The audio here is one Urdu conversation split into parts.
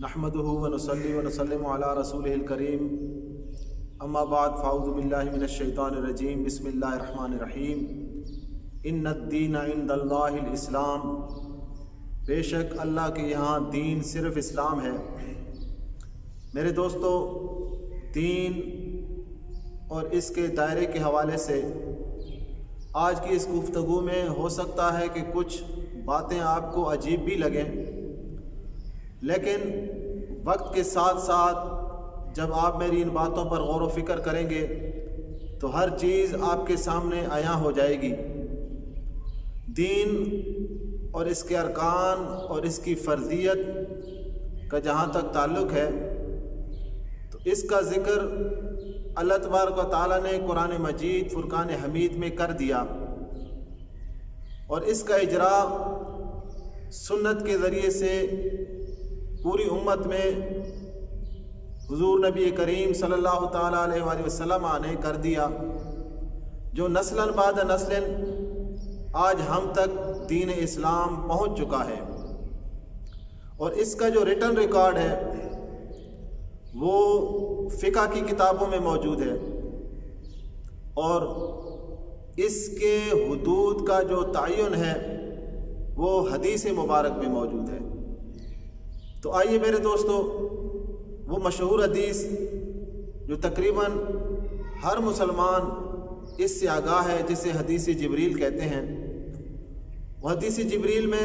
نحمدہ و نصلی و نسلم علی رسولہ الکریم اما بعد فاعوذ باللہ من الشیطان الرجیم بسم اللہ الرحمن الرحیم ان الدین عند اللہ الاسلام، بے شک اللہ کے یہاں دین صرف اسلام ہے۔ میرے دوستو، دین اور اس کے دائرے کے حوالے سے آج کی اس گفتگو میں ہو سکتا ہے کہ کچھ باتیں آپ کو عجیب بھی لگیں، لیکن وقت کے ساتھ ساتھ جب آپ میری ان باتوں پر غور و فکر کریں گے تو ہر چیز آپ کے سامنے عیاں ہو جائے گی۔ دین اور اس کے ارکان اور اس کی فرضیت کا جہاں تک تعلق ہے تو اس کا ذکر اللہ تبارک و تعالیٰ نے قرآن مجید فرقان حمید میں کر دیا، اور اس کا اجرا سنت کے ذریعے سے پوری امت میں حضور نبی کریم صلی اللہ تعالیٰ علیہ وآلہ وسلم نے کر دیا، جو نسلاً بعد نسلاً آج ہم تک دین اسلام پہنچ چکا ہے۔ اور اس کا جو ریٹن ریکارڈ ہے وہ فقہ کی کتابوں میں موجود ہے، اور اس کے حدود کا جو تعین ہے وہ حدیث مبارک میں موجود ہے۔ تو آئیے میرے دوستو، وہ مشہور حدیث جو تقریباً ہر مسلمان اس سے آگاہ ہے، جسے حدیث جبریل کہتے ہیں، وہ حدیث جبریل میں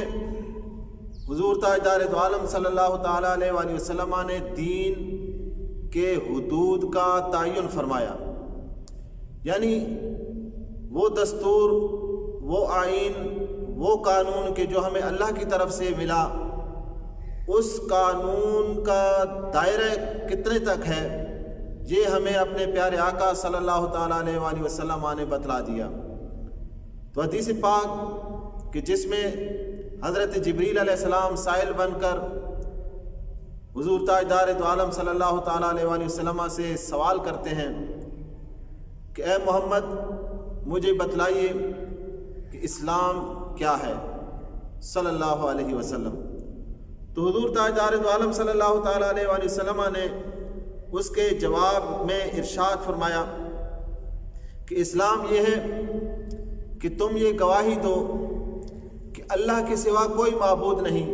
حضور تاجدار دو عالم صلی اللہ تعالیٰ علیہ وآلہ وسلم نے دین کے حدود کا تعین فرمایا، یعنی وہ دستور، وہ آئین، وہ قانون کہ جو ہمیں اللہ کی طرف سے ملا، اس قانون کا دائرہ کتنے تک ہے یہ ہمیں اپنے پیارے آقا صلی اللہ تعالیٰ علیہ وآلہ وسلم نے بتلا دیا۔ تو حدیث پاک کہ جس میں حضرت جبریل علیہ السلام سائل بن کر حضور تاجدار دو عالم صلی اللہ تعالیٰ علیہ وآلہ وسلم سے سوال کرتے ہیں کہ اے محمد، مجھے بتلائیے کہ اسلام کیا ہے صلی اللہ علیہ وسلم۔ تو حضور تاجدار دو عالم صلی اللہ تعالیٰ علیہ وآلہ وسلم نے اس کے جواب میں ارشاد فرمایا کہ اسلام یہ ہے کہ تم یہ گواہی دو کہ اللہ کے سوا کوئی معبود نہیں،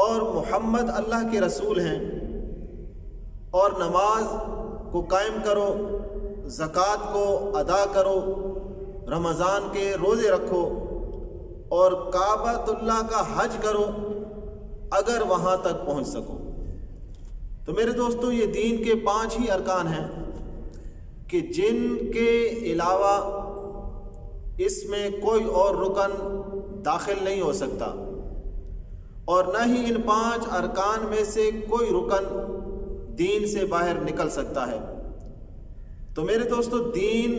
اور محمد اللہ کے رسول ہیں، اور نماز کو قائم کرو، زکوٰۃ کو ادا کرو، رمضان کے روزے رکھو، اور کعبۃ اللہ کا حج کرو اگر وہاں تک پہنچ سکو۔ تو میرے دوستو، یہ دین کے 5 ہی ارکان ہیں کہ جن کے علاوہ اس میں کوئی اور رکن داخل نہیں ہو سکتا، اور نہ ہی ان 5 ارکان میں سے کوئی رکن دین سے باہر نکل سکتا ہے۔ تو میرے دوستو، دین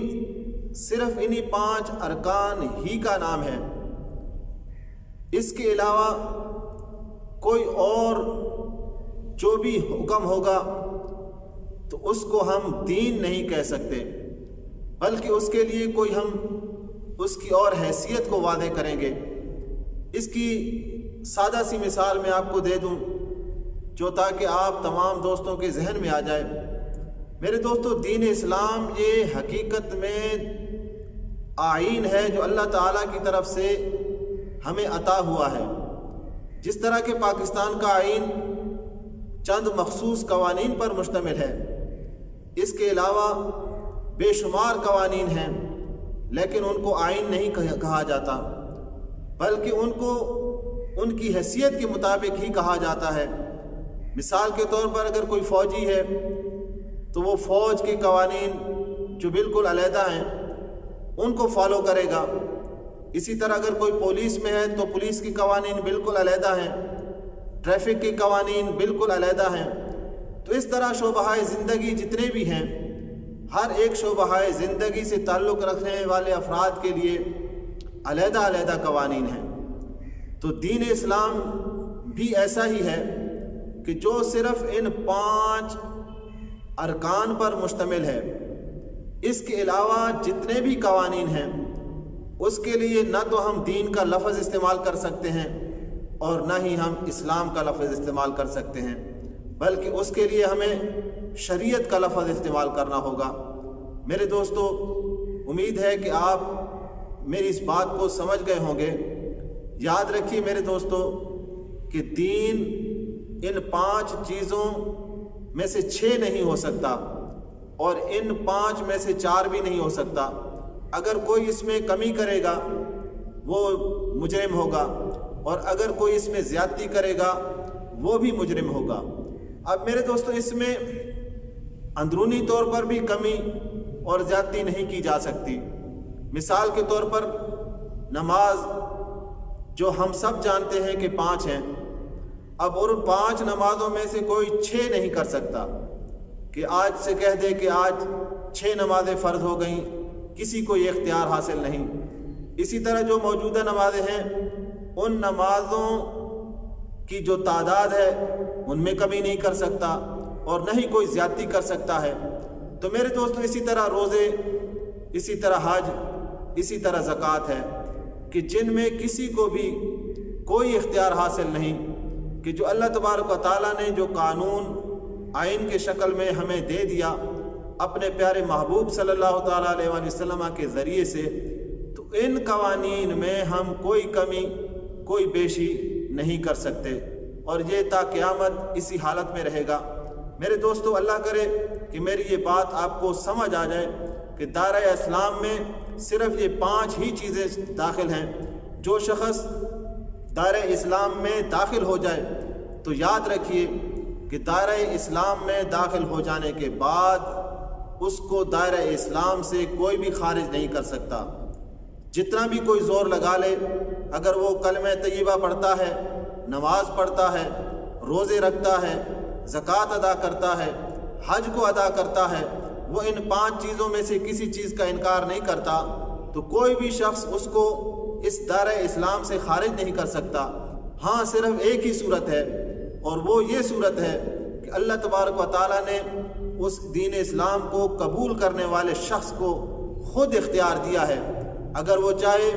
صرف انہی 5 ارکان ہی کا نام ہے، اس کے علاوہ کوئی اور جو بھی حکم ہوگا تو اس کو ہم دین نہیں کہہ سکتے، بلکہ اس کے لیے کوئی ہم اس کی اور حیثیت کو واضح کریں گے۔ اس کی سادہ سی مثال میں آپ کو دے دوں جو تاکہ آپ تمام دوستوں کے ذہن میں آ جائے۔ میرے دوستو، دین اسلام یہ حقیقت میں آئین ہے جو اللہ تعالیٰ کی طرف سے ہمیں عطا ہوا ہے۔ جس طرح کہ پاکستان کا آئین چند مخصوص قوانین پر مشتمل ہے، اس کے علاوہ بے شمار قوانین ہیں، لیکن ان کو آئین نہیں کہا جاتا، بلکہ ان کو ان کی حیثیت کے مطابق ہی کہا جاتا ہے۔ مثال کے طور پر اگر کوئی فوجی ہے تو وہ فوج کے قوانین جو بالکل علیحدہ ہیں ان کو فالو کرے گا۔ اسی طرح اگر کوئی پولیس میں ہے تو پولیس کے قوانین بالکل علیحدہ ہیں، ٹریفک کے قوانین بالکل علیحدہ ہیں۔ تو اس طرح شعبہ زندگی جتنے بھی ہیں، ہر ایک شعبہ زندگی سے تعلق رکھنے والے افراد کے لیے علیحدہ علیحدہ قوانین ہیں۔ تو دین اسلام بھی ایسا ہی ہے کہ جو صرف ان 5 ارکان پر مشتمل ہے، اس کے علاوہ جتنے بھی قوانین ہیں اس کے لیے نہ تو ہم دین کا لفظ استعمال کر سکتے ہیں، اور نہ ہی ہم اسلام کا لفظ استعمال کر سکتے ہیں، بلکہ اس کے لیے ہمیں شریعت کا لفظ استعمال کرنا ہوگا۔ میرے دوستو، امید ہے کہ آپ میری اس بات کو سمجھ گئے ہوں گے۔ یاد رکھیے میرے دوستو کہ دین ان 5 چیزوں میں سے 6 نہیں ہو سکتا، اور ان 5 میں سے 4 بھی نہیں ہو سکتا۔ اگر کوئی اس میں کمی کرے گا وہ مجرم ہوگا، اور اگر کوئی اس میں زیادتی کرے گا وہ بھی مجرم ہوگا۔ اب میرے دوستو، اس میں اندرونی طور پر بھی کمی اور زیادتی نہیں کی جا سکتی۔ مثال کے طور پر نماز جو ہم سب جانتے ہیں کہ 5 ہیں، اب اور 5 نمازوں میں سے کوئی 6 نہیں کر سکتا کہ آج سے کہہ دے کہ آج 6 نمازیں فرض ہو گئیں، کسی کو یہ اختیار حاصل نہیں۔ اسی طرح جو موجودہ نمازیں ہیں، ان نمازوں کی جو تعداد ہے ان میں کمی نہیں کر سکتا، اور نہ ہی کوئی زیادتی کر سکتا ہے۔ تو میرے دوستو، اسی طرح روزے، اسی طرح حج، اسی طرح زکوٰۃ ہے کہ جن میں کسی کو بھی کوئی اختیار حاصل نہیں، کہ جو اللہ تبارک و تعالیٰ نے جو قانون آئین کے شکل میں ہمیں دے دیا اپنے پیارے محبوب صلی اللہ تعالیٰ علیہ وآلہ وسلم کے ذریعے سے، تو ان قوانین میں ہم کوئی کمی کوئی بیشی نہیں کر سکتے، اور یہ تا قیامت اسی حالت میں رہے گا۔ میرے دوستو، اللہ کرے کہ میری یہ بات آپ کو سمجھ آ جائے کہ دائرہ اسلام میں صرف یہ 5 ہی چیزیں داخل ہیں۔ جو شخص دائرہ اسلام میں داخل ہو جائے تو یاد رکھیے کہ دائرہ اسلام میں داخل ہو جانے کے بعد اس کو دائرہ اسلام سے کوئی بھی خارج نہیں کر سکتا۔ جتنا بھی کوئی زور لگا لے، اگر وہ کلمہ طیبہ پڑھتا ہے، نماز پڑھتا ہے، روزے رکھتا ہے، زکوٰۃ ادا کرتا ہے، حج کو ادا کرتا ہے، وہ ان 5 چیزوں میں سے کسی چیز کا انکار نہیں کرتا، تو کوئی بھی شخص اس کو اس دائرہ اسلام سے خارج نہیں کر سکتا۔ ہاں، صرف ایک ہی صورت ہے، اور وہ یہ صورت ہے کہ اللہ تبارک و تعالیٰ نے اس دین اسلام کو قبول کرنے والے شخص کو خود اختیار دیا ہے۔ اگر وہ چاہے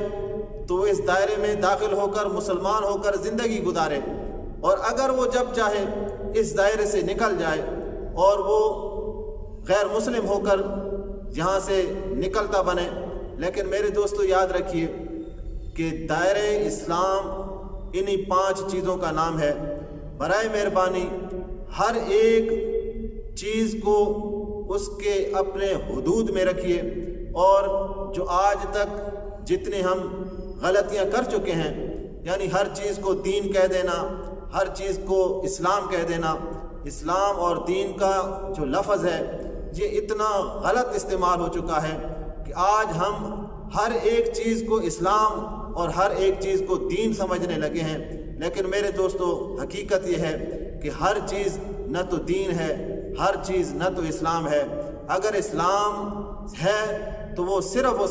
تو وہ اس دائرے میں داخل ہو کر مسلمان ہو کر زندگی گزارے، اور اگر وہ جب چاہے اس دائرے سے نکل جائے اور وہ غیر مسلم ہو کر یہاں سے نکلتا بنے۔ لیکن میرے دوستو، یاد رکھیے کہ دائرہ اسلام انہی 5 چیزوں کا نام ہے۔ برائے مہربانی ہر ایک چیز کو اس کے اپنے حدود میں رکھیے، اور جو آج تک جتنے ہم غلطیاں کر چکے ہیں، یعنی ہر چیز کو دین کہہ دینا، ہر چیز کو اسلام کہہ دینا، اسلام اور دین کا جو لفظ ہے یہ اتنا غلط استعمال ہو چکا ہے کہ آج ہم ہر ایک چیز کو اسلام اور ہر ایک چیز کو دین سمجھنے لگے ہیں۔ لیکن میرے دوستو، حقیقت یہ ہے کہ ہر چیز نہ تو دین ہے، ہر چیز نہ تو اسلام ہے۔ اگر اسلام ہے تو وہ صرف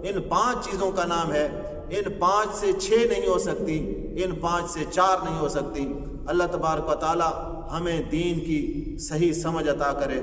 ان 5 چیزوں کا نام ہے۔ ان 5 سے 6 نہیں ہو سکتی، ان 5 سے 4 نہیں ہو سکتی۔ اللہ تبارک و تعالی ہمیں دین کی صحیح سمجھ عطا کرے۔